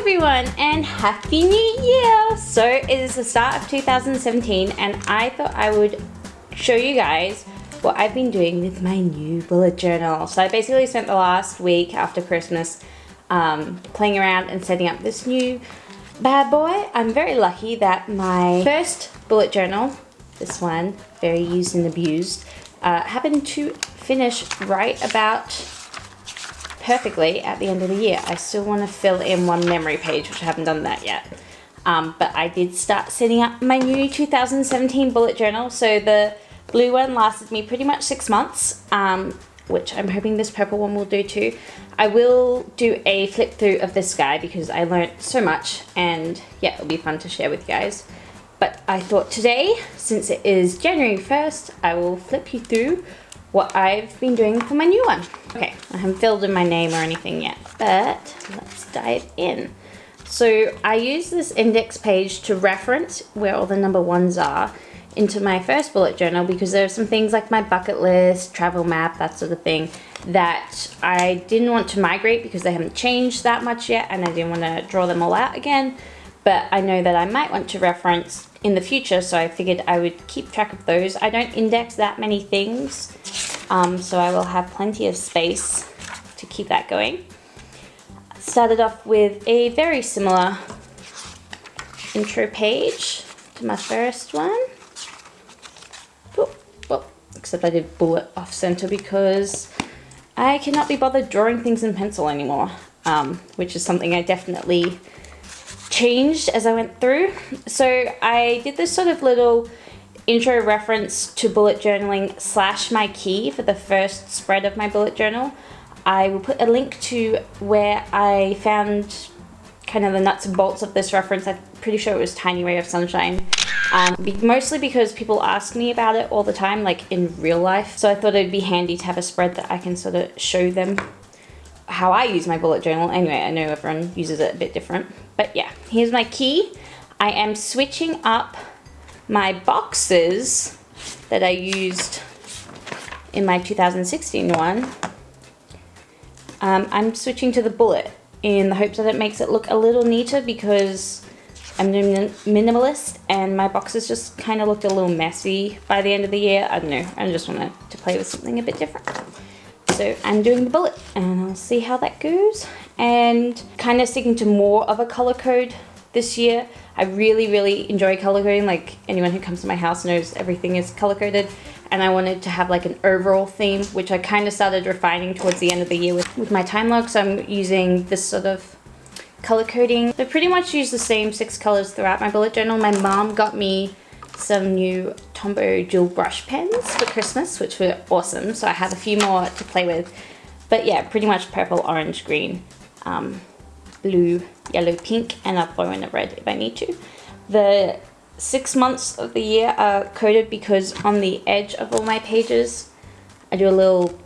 everyone and Happy New Year! So it is the start of 2017 and I thought I would show you guys what I've been doing with my new bullet journal. So I basically spent the last week after Christmas playing around and setting up this new bad boy. I'm very lucky that my first bullet journal, this one, very used and abused, happened to finish right about perfectly at the end of the year. I still want to fill in one memory page, which I haven't done that yet. But I did start setting up my new 2017 bullet journal. So the blue one lasted me pretty much 6 months, which I'm hoping this purple one will do too. I will do a flip through of this guy because I learned so much and yeah, it'll be fun to share with you guys. But I thought today, since it is January 1st, I will flip you through what I've been doing for my new one. Okay, I haven't filled in my name or anything yet, but let's dive in. So I use this index page to reference where all the number ones are into my first bullet journal because there are some things like my bucket list, travel map, that sort of thing that I didn't want to migrate because they haven't changed that much yet and I didn't want to draw them all out again. But I know that I might want to reference in the future, so I figured I would keep track of those. I don't index that many things, so I will have plenty of space to keep that going. Started off with a very similar intro page to my first one. Well, except I did bullet off center because I cannot be bothered drawing things in pencil anymore, which is something I definitely changed as I went through. So I did this sort of little intro reference to bullet journaling / my key for the first spread of my bullet journal. I will put a link to where I found kind of the nuts and bolts of this reference. I'm pretty sure it was Tiny Ray of Sunshine. Mostly because people ask me about it all the time, like in real life. So I thought it'd be handy to have a spread that I can sort of show them how I use my bullet journal. Anyway, I know everyone uses it a bit different. But yeah, here's my key. I am switching up my boxes that I used in my 2016 one. I'm switching to the bullet in the hopes that it makes it look a little neater because I'm minimalist and my boxes just kind of looked a little messy by the end of the year. I don't know, I just wanted to play with something a bit different. So I'm doing the bullet and I'll see how that goes. And kind of sticking to more of a color code this year. I really enjoy color coding. Like anyone who comes to my house knows everything is color coded. And I wanted to have like an overall theme, which I kind of started refining towards the end of the year with my time log. So I'm using this sort of color coding. I pretty much use the same 6 colors throughout my bullet journal. My mom got me some new Tombow dual brush pens for Christmas, which were awesome. So I have a few more to play with. But yeah, pretty much purple, orange, green, blue, yellow, pink, and I'll throw in a red if I need to. The 6 months of the year are coded because on the edge of all my pages, I do a little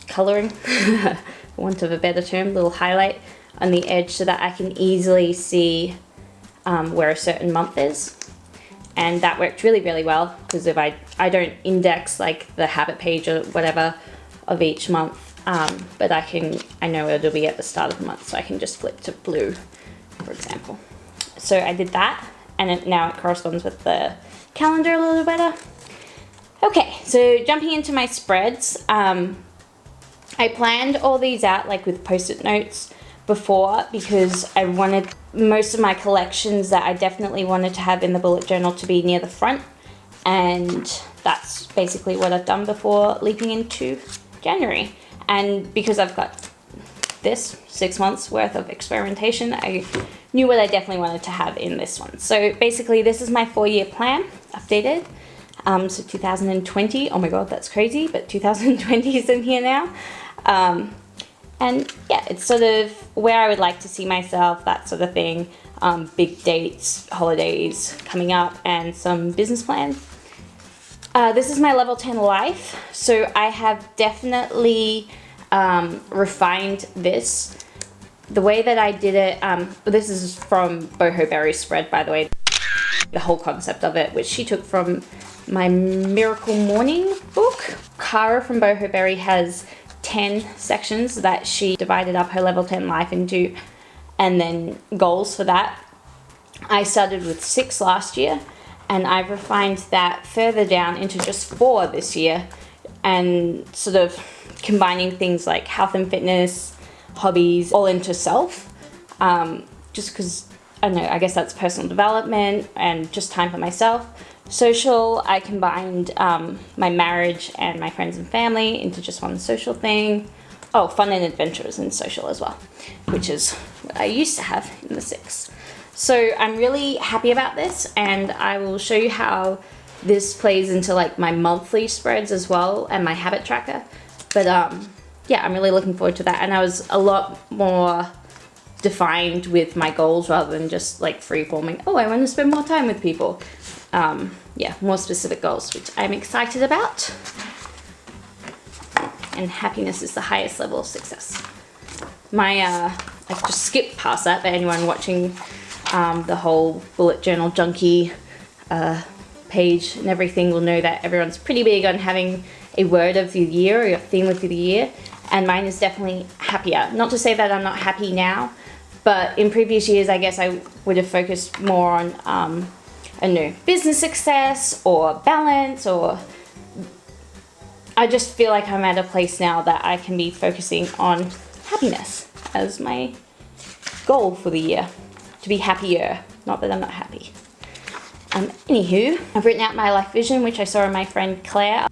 coloring, for want of a better term, little highlight on the edge so that I can easily see where a certain month is. And that worked really well because if I don't index like the habit page or whatever of each month, but I know it'll be at the start of the month, so I can just flip to blue, for example. So I did that, and now it corresponds with the calendar a little better. Okay, so jumping into my spreads, I planned all these out like with post-it notes before because I wanted most of my collections that I definitely wanted to have in the bullet journal to be near the front, and that's basically what I've done before leaping into January. And because I've got this 6 months worth of experimentation, I knew what I definitely wanted to have in this one. So basically this is my 4-year plan updated. So 2020, oh my god, that's crazy, but 2020 is in here now. And yeah, it's sort of where I would like to see myself, that sort of thing. Big dates, holidays coming up, and some business plans. This is my level 10 life, so I have definitely refined this. The way that I did it, this is from Boho Berry's spread, by the way, the whole concept of it, which she took from my Miracle Morning book. Cara from Boho Berry has 10 sections that she divided up her level 10 life into, and then goals for that. I started with 6 last year, and I've refined that further down into just 4 this year, and sort of combining things like health and fitness, hobbies, all into self, just because, I don't know, I guess that's personal development and just time for myself. Social, I combined my marriage and my friends and family into just one social thing. Oh, fun and adventurous and social as well, which is what I used to have in the 6. So I'm really happy about this, and I will show you how this plays into like my monthly spreads as well and my habit tracker. But yeah, I'm really looking forward to that, and I was a lot more defined with my goals rather than just like free forming, oh, I want to spend more time with people. Yeah, more specific goals, which I'm excited about. And happiness is the highest level of success. I've just skipped past that, but anyone watching the whole bullet journal junkie page and everything will know that everyone's pretty big on having a word of the year or a theme of the year, and mine is definitely happier. Not to say that I'm not happy now, but in previous years I guess I would have focused more on I don't know, business success or balance, or I just feel like I'm at a place now that I can be focusing on happiness as my goal for the year. To be happier, not that I'm not happy. Anywho, I've written out my life vision, which I saw in my friend Claire.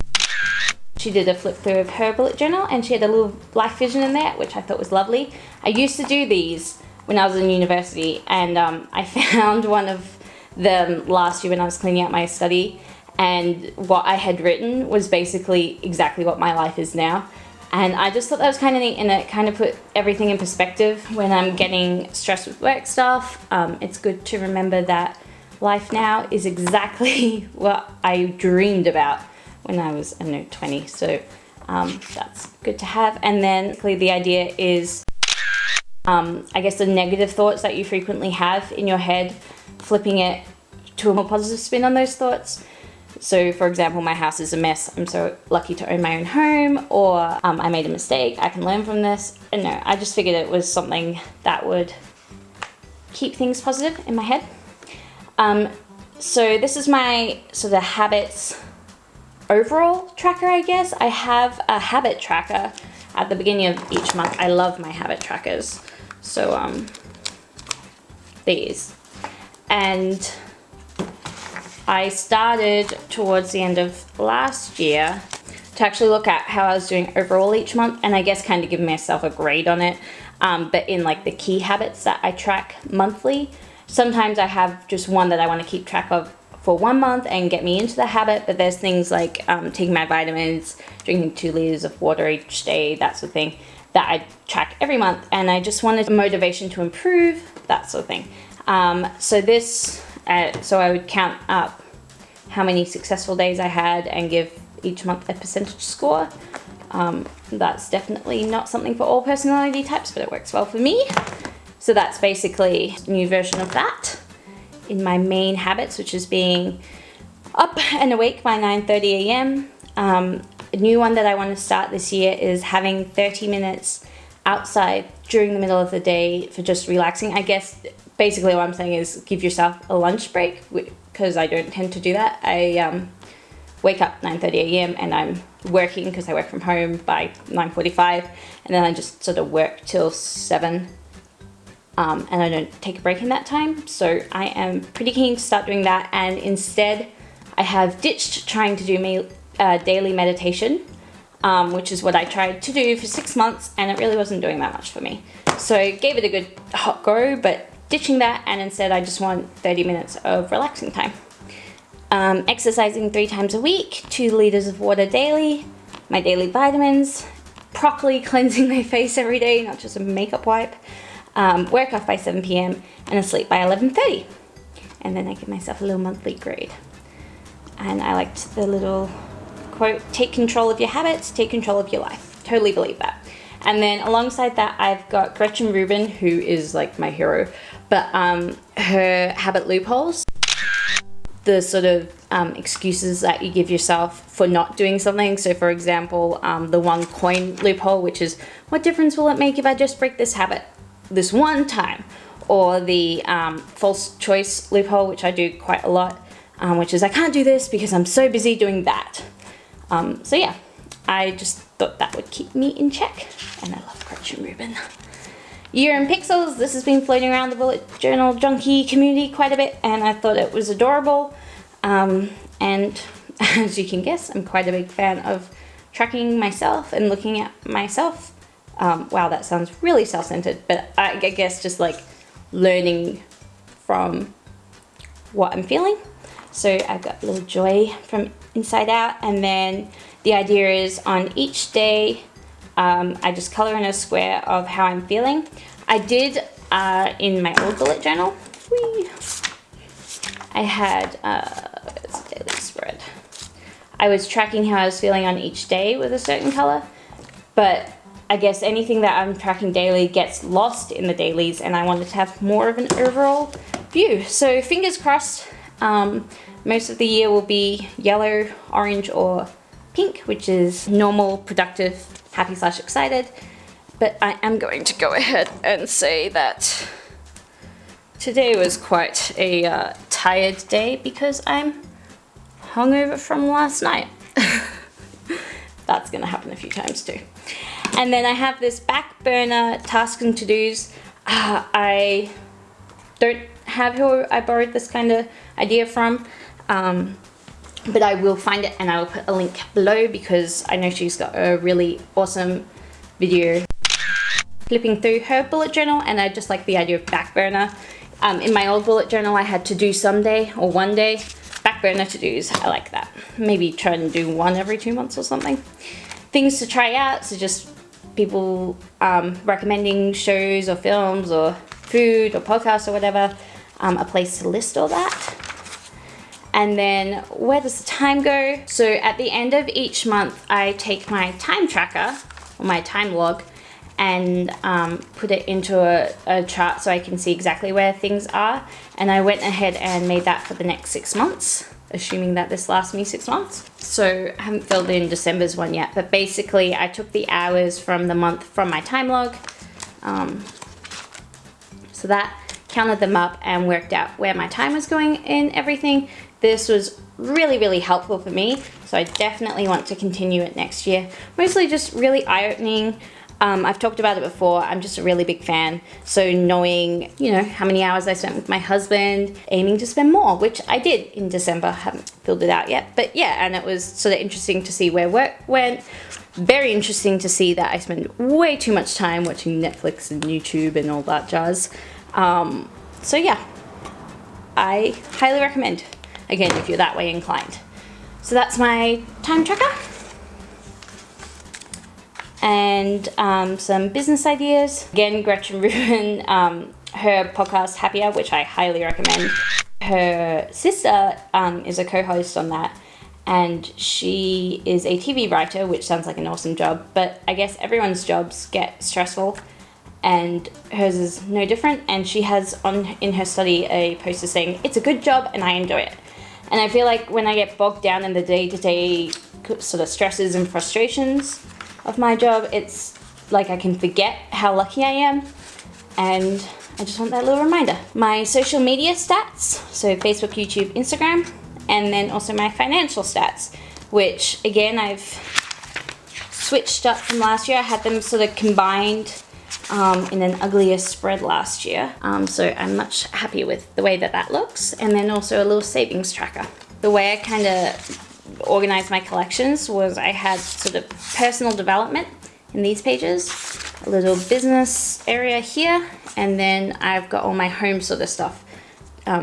She did a flip through of her bullet journal, and she had a little life vision in there, which I thought was lovely. I used to do these when I was in university, and I found one of them last year when I was cleaning out my study, and what I had written was basically exactly what my life is now. And I just thought that was kind of neat, and it kind of put everything in perspective when I'm getting stressed with work stuff. It's good to remember that life now is exactly what I dreamed about when I was, I don't know, 20. So that's good to have. And then the idea is, I guess, the negative thoughts that you frequently have in your head, flipping it to a more positive spin on those thoughts. So for example, my house is a mess, I'm so lucky to own my own home, or I made a mistake, I can learn from this. And no, I just figured it was something that would keep things positive in my head. So this is my sort of habits overall tracker, I guess. I have a habit tracker at the beginning of each month. I love my habit trackers. So these. And I started towards the end of last year to actually look at how I was doing overall each month, and I guess kind of give myself a grade on it, but in like the key habits that I track monthly. Sometimes I have just one that I want to keep track of for 1 month and get me into the habit, but there's things like taking my vitamins, drinking 2 liters of water each day, that sort of thing, that I track every month, and I just wanted motivation to improve, that sort of thing. So I would count up how many successful days I had and give each month a percentage score. That's definitely not something for all personality types, but it works well for me. So that's basically a new version of that in my main habits, which is being up and awake by 9:30 a.m. A new one that I want to start this year is having 30 minutes outside during the middle of the day for just relaxing. I guess basically what I'm saying is give yourself a lunch break, because I don't tend to do that. I wake up 9:30 a.m. and I'm working, because I work from home, by 9:45, and then I just sort of work till 7, and I don't take a break in that time. So I am pretty keen to start doing that, and instead I have ditched trying to do daily meditation, which is what I tried to do for 6 months, and it really wasn't doing that much for me. So I gave it a good hot go, but ditching that, and instead I just want 30 minutes of relaxing time. Exercising 3 times a week, 2 liters of water daily, my daily vitamins, properly cleansing my face every day, not just a makeup wipe, work off by 7 p.m. and asleep by 11:30. And then I give myself a little monthly grade. And I liked the little quote, take control of your habits, take control of your life. Totally believe that. And then alongside that, I've got Gretchen Rubin, who is like my hero, but her habit loopholes, the sort of excuses that you give yourself for not doing something. So for example, the 1 coin loophole, which is, what difference will it make if I just break this habit? this one time, or the false choice loophole, which I do quite a lot, which is I can't do this because I'm so busy doing that. So yeah, I just thought that would keep me in check, and I love Gretchen Rubin. Year in Pixels, this has been floating around the bullet journal junkie community quite a bit, and I thought it was adorable. And as you can guess, I'm quite a big fan of tracking myself and looking at myself. Wow, that sounds really self-centered, but I guess just like learning from what I'm feeling. So I've got a little joy from inside out, and then the idea is on each day I just color in a square of how I'm feeling. I did in my old bullet journal, I had it's a daily spread. I was tracking how I was feeling on each day with a certain color, but I guess anything that I'm tracking daily gets lost in the dailies, and I wanted to have more of an overall view. So fingers crossed, most of the year will be yellow, orange, or pink, which is normal, productive, happy/excited. But I am going to go ahead and say that today was quite a tired day because I'm hungover from last night. That's gonna happen a few times too. And then I have this back burner tasks and to-dos. I don't have who I borrowed this kind of idea from, but I will find it and I will put a link below because I know she's got a really awesome video flipping through her bullet journal, and I just like the idea of back burner. In my old bullet journal I had to do someday or one day. Back burner to-dos, I like that. Maybe try and do one every 2 months or something. Things to try out, so just people recommending shows or films or food or podcasts or whatever, a place to list all that. And then where does the time go? So at the end of each month I take my time tracker or my time log and put it into a chart so I can see exactly where things are. And I went ahead and made that for the next 6 months, assuming that this lasts me 6 months. So I haven't filled in December's one yet, but basically I took the hours from the month from my time log. So that counted them up and worked out where my time was going in everything. This was really, really helpful for me. So I definitely want to continue it next year. Mostly just really eye-opening. I've talked about it before, I'm just a really big fan. So knowing, you know, how many hours I spent with my husband, aiming to spend more, which I did in December, haven't filled it out yet. But yeah, and it was sort of interesting to see where work went. Very interesting to see that I spend way too much time watching Netflix and YouTube and all that jazz. So yeah, I highly recommend, again, if you're that way inclined. So that's my time tracker. And some business ideas. Again, Gretchen Rubin, her podcast Happier, which I highly recommend. Her sister is a co-host on that, and she is a TV writer, which sounds like an awesome job, but I guess everyone's jobs get stressful, and hers is no different. And she has in her study a poster saying, "It's a good job and I enjoy it." And I feel like when I get bogged down in the day-to-day sort of stresses and frustrations of my job, it's like I can forget how lucky I am, and I just want that little reminder. My social media stats, so Facebook, YouTube, Instagram, and then also my financial stats, which again I've switched up from last year. I had them sort of combined in an uglier spread last year, so I'm much happier with the way that that looks. And then also a little savings tracker. The way I kind of organized my collections was I had sort of personal development in these pages, a little business area here, and then I've got all my home sort of stuff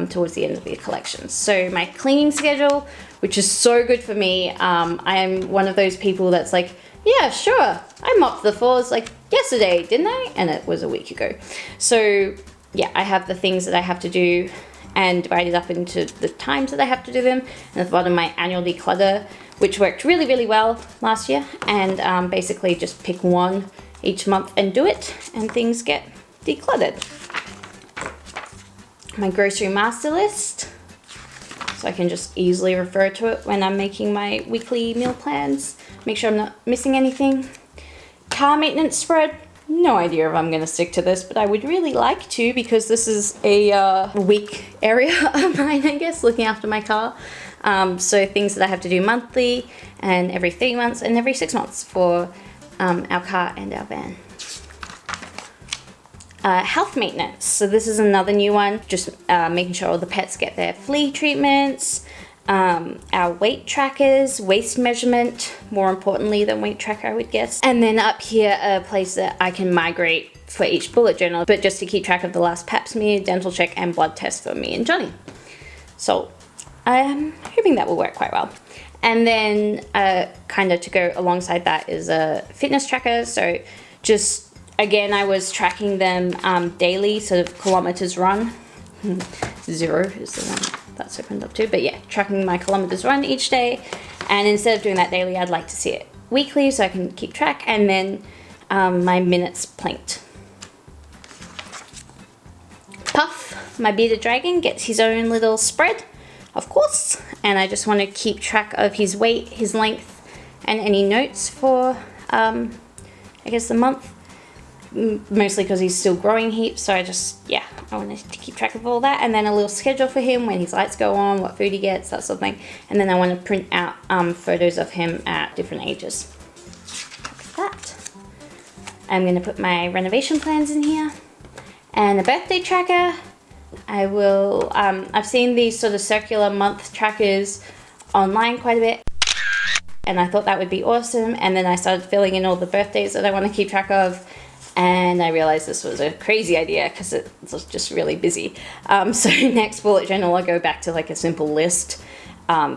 towards the end of the collection. So my cleaning schedule, which is so good for me. I am one of those people that's like, yeah, sure, I mopped the floors like yesterday, didn't I? And it was a week ago. So yeah, I have the things that I have to do and divide it up into the times that I have to do them. And at the bottom, my annual declutter, which worked really, really well last year. And basically just pick one each month and do it, and things get decluttered. My grocery master list, so I can just easily refer to it when I'm making my weekly meal plans. Make sure I'm not missing anything. Car maintenance spread, no idea if I'm going to stick to this, but I would really like to, because this is a weak area of mine, I guess, looking after my car. So things that I have to do monthly and every 3 months and every 6 months for our car and our van. Health maintenance. So this is another new one, just making sure all the pets get their flea treatments, our weight trackers, waist measurement, more importantly than weight tracker, I would guess. And then up here, a place that I can migrate for each bullet journal, but just to keep track of the last pap smear, dental check, and blood test for me and Johnny. So I'm hoping that will work quite well. And then kind of to go alongside that is a fitness tracker. So just, again, I was tracking them daily, sort of kilometers run. 0 is the one that's opened up too, but yeah, tracking my kilometers run each day. And instead of doing that daily, I'd like to see it weekly so I can keep track. And then my minutes planked. Puff, my bearded dragon, gets his own little spread, of course, and I just want to keep track of his weight, his length, and any notes for I guess the month, mostly because he's still growing heaps. So I wanted to keep track of all that, and then a little schedule for him, when his lights go on, what food he gets, that sort of thing. And then I want to print out photos of him at different ages. Like that. I'm going to put my renovation plans in here, and a birthday tracker. I will, I've seen these sort of circular month trackers online quite a bit, and I thought that would be awesome. And then I started filling in all the birthdays that I want to keep track of, and I realized this was a crazy idea because it's just really busy. So next bullet journal, I'll go back to like a simple list,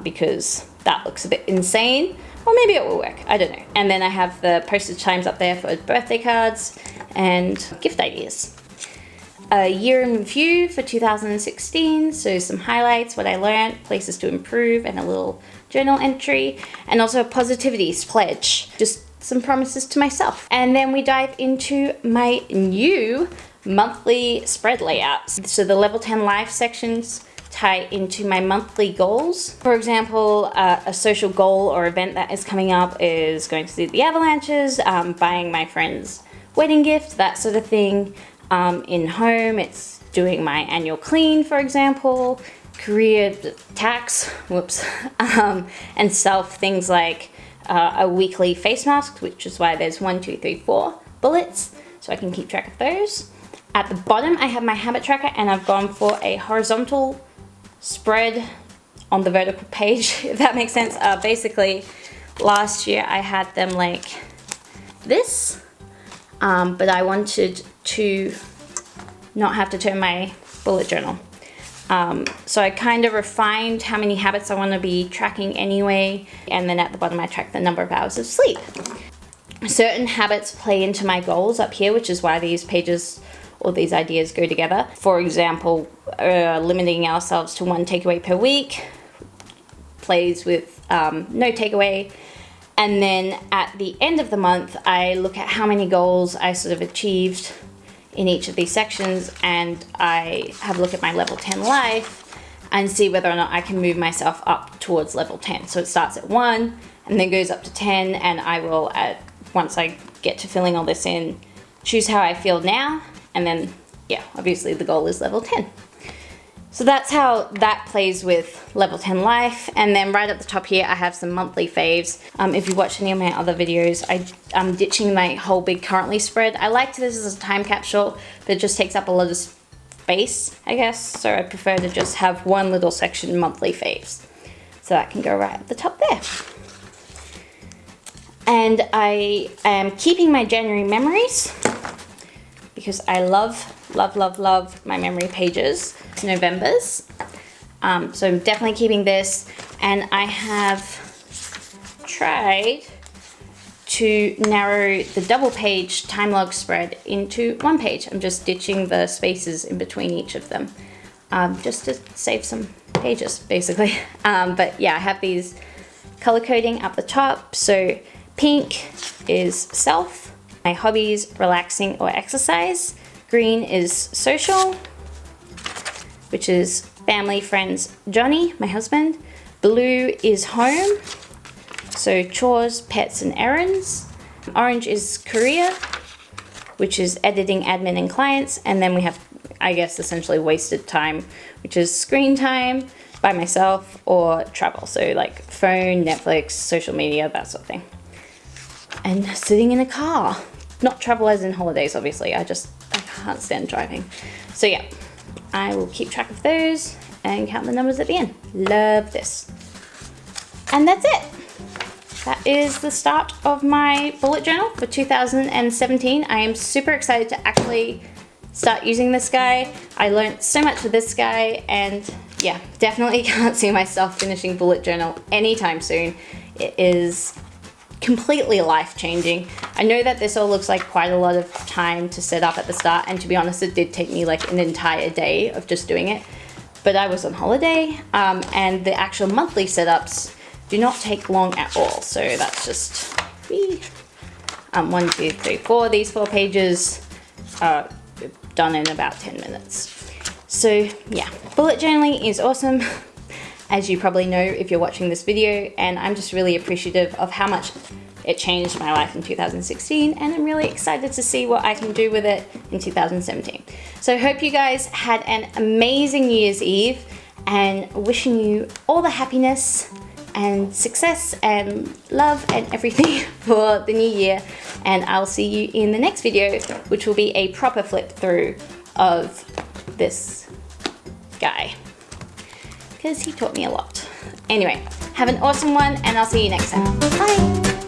because that looks a bit insane, or maybe it will work, I don't know. And then I have the postage times up there for birthday cards and gift ideas. A year in review for 2016, so some highlights, what I learned, places to improve, and a little journal entry, and also a positivities pledge, just some promises to myself. And then we dive into my new monthly spread layouts. So the level 10 life sections tie into my monthly goals. For example, a social goal or event that is coming up is going to see the avalanches, buying my friend's wedding gift, that sort of thing. In home, it's doing my annual clean, for example, career tax, whoops, and self, things like a weekly face mask, which is why there's 1, 2, 3, 4 bullets, so I can keep track of those. At the bottom, I have my habit tracker, and I've gone for a horizontal spread on the vertical page, if that makes sense. Basically, last year I had them like this, but I wanted to not have to turn my bullet journal. So I kind of refined how many habits I want to be tracking anyway, and then at the bottom I track the number of hours of sleep. Certain habits play into my goals up here, which is why these pages or these ideas go together. For example, limiting ourselves to 1 takeaway per week plays with no takeaway. And then at the end of the month, I look at how many goals I sort of achieved in each of these sections, and I have a look at my level 10 life and see whether or not I can move myself up towards level 10. So it starts at 1 and then goes up to 10, and I will, once I get to filling all this in, choose how I feel now, and then, yeah, obviously the goal is level 10. So that's how that plays with level 10 life. And then right at the top here, I have some monthly faves. If you watch any of my other videos, I'm ditching my whole big currently spread. I liked this as a time capsule, but it just takes up a lot of space, I guess. So I prefer to just have one little section, monthly faves. So that can go right at the top there. And I am keeping my January memories because I love my memory pages. It's November's. So I'm definitely keeping this, and I have tried to narrow the double page time log spread into 1 page. I'm just ditching the spaces in between each of them, just to save some pages, basically. But yeah, I have these color coding up the top. So pink is self, my hobbies, relaxing or exercise. Green is social, which is family, friends, Johnny, my husband. Blue is home, so chores, pets, and errands. Orange is career, which is editing, admin, and clients. And then we have, I guess, essentially wasted time, which is screen time by myself or travel. So like phone, Netflix, social media, that sort of thing. And sitting in a car. Not travel as in holidays, obviously. I can't stand driving. So yeah, I will keep track of those and count the numbers at the end. Love this. And that's it. That is the start of my bullet journal for 2017. I am super excited to actually start using this guy. I learned so much with this guy, and yeah, definitely can't see myself finishing bullet journal anytime soon. It is completely life-changing. I know that this all looks like quite a lot of time to set up at the start, and to be honest, it did take me like an entire day of just doing it. But I was on holiday, and the actual monthly setups do not take long at all. So that's just 1, 2, 3, 4. These 4 pages are done in about 10 minutes. So yeah, bullet journaling is awesome, as you probably know if you're watching this video, and I'm just really appreciative of how much it changed my life in 2016, and I'm really excited to see what I can do with it in 2017. So I hope you guys had an amazing New Year's Eve, and wishing you all the happiness and success and love and everything for the new year. And I'll see you in the next video, which will be a proper flip through of this guy, because he taught me a lot. Anyway, have an awesome one, and I'll see you next time. Bye.